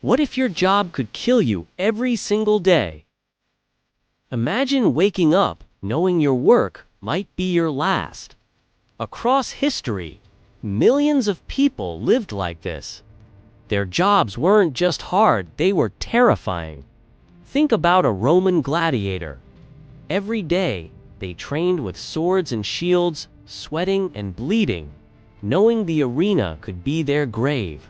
What if your job could kill you every single day? Imagine waking up knowing your work might be your last. Across history, millions of people lived like this. Their jobs weren't just hard, they were terrifying. Think about a Roman gladiator. Every day, they trained with swords and shields, sweating and bleeding, knowing the arena could be their grave.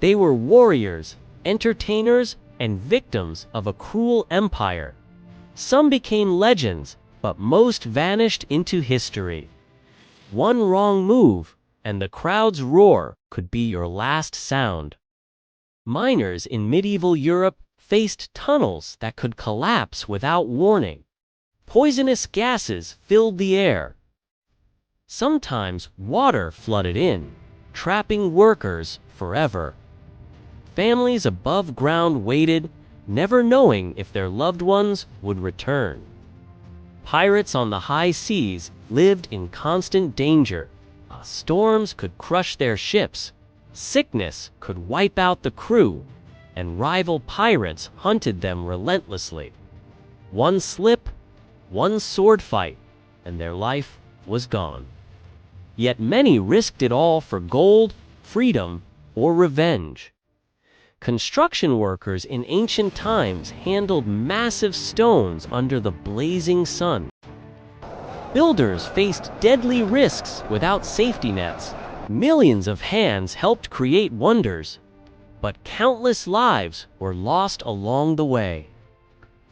They were warriors, entertainers, and victims of a cruel empire. Some became legends, but most vanished into history. One wrong move, and the crowd's roar could be your last sound. Miners in medieval Europe faced tunnels that could collapse without warning. Poisonous gases filled the air. Sometimes water flooded in, trapping workers forever. Families above ground waited, never knowing if their loved ones would return. Pirates on the high seas lived in constant danger. Storms could crush their ships, sickness could wipe out the crew, and rival pirates hunted them relentlessly. One slip, one sword fight, and their life was gone. Yet many risked it all for gold, freedom, or revenge. Construction workers in ancient times handled massive stones under the blazing sun. Builders faced deadly risks without safety nets. Millions of hands helped create wonders, but countless lives were lost along the way.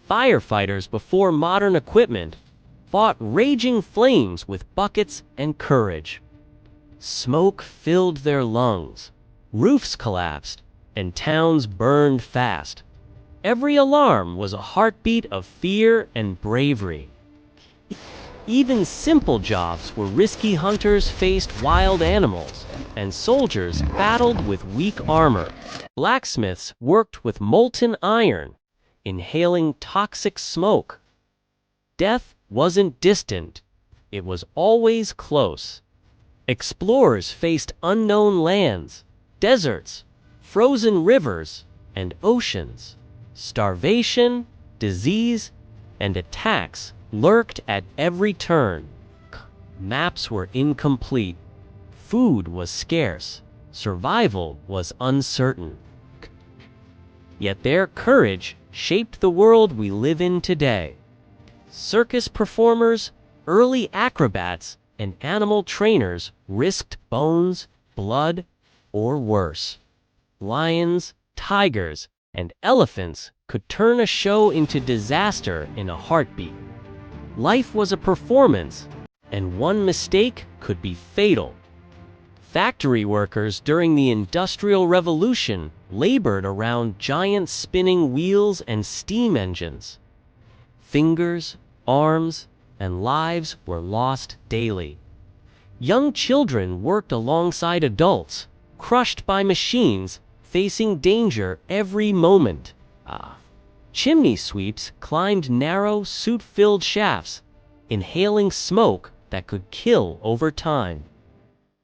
Firefighters before modern equipment fought raging flames with buckets and courage. Smoke filled their lungs, roofs collapsed, and towns burned fast. Every alarm was a heartbeat of fear and bravery. Even simple jobs were risky. Hunters faced wild animals, and soldiers battled with weak armor. Blacksmiths worked with molten iron, inhaling toxic smoke. Death wasn't distant, it was always close. Explorers faced unknown lands, deserts, frozen rivers, and oceans. Starvation, disease, and attacks lurked at every turn. Maps were incomplete, food was scarce, survival was uncertain. Yet their courage shaped the world we live in today. Circus performers, early acrobats, and animal trainers risked bones, blood, or worse. Lions, tigers, and elephants could turn a show into disaster in a heartbeat. Life was a performance, and one mistake could be fatal. Factory workers during the Industrial Revolution labored around giant spinning wheels and steam engines. Fingers, arms, and lives were lost daily. Young children worked alongside adults, crushed by machines, facing danger every moment. Chimney sweeps climbed narrow, soot-filled shafts, inhaling smoke that could kill over time.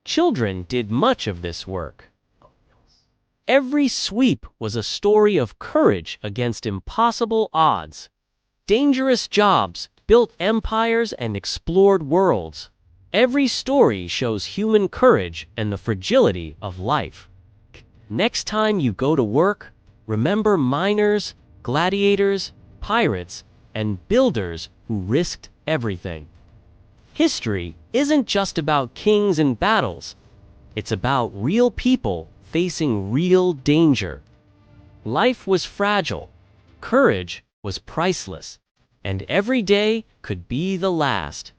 Children did much of this work. Every sweep was a story of courage against impossible odds. Dangerous jobs built empires and explored worlds. Every story shows human courage and the fragility of life. Next time you go to work, remember miners, gladiators, pirates, and builders who risked everything. History isn't just about kings and battles. It's about real people facing real danger. Life was fragile, courage was priceless, and every day could be the last.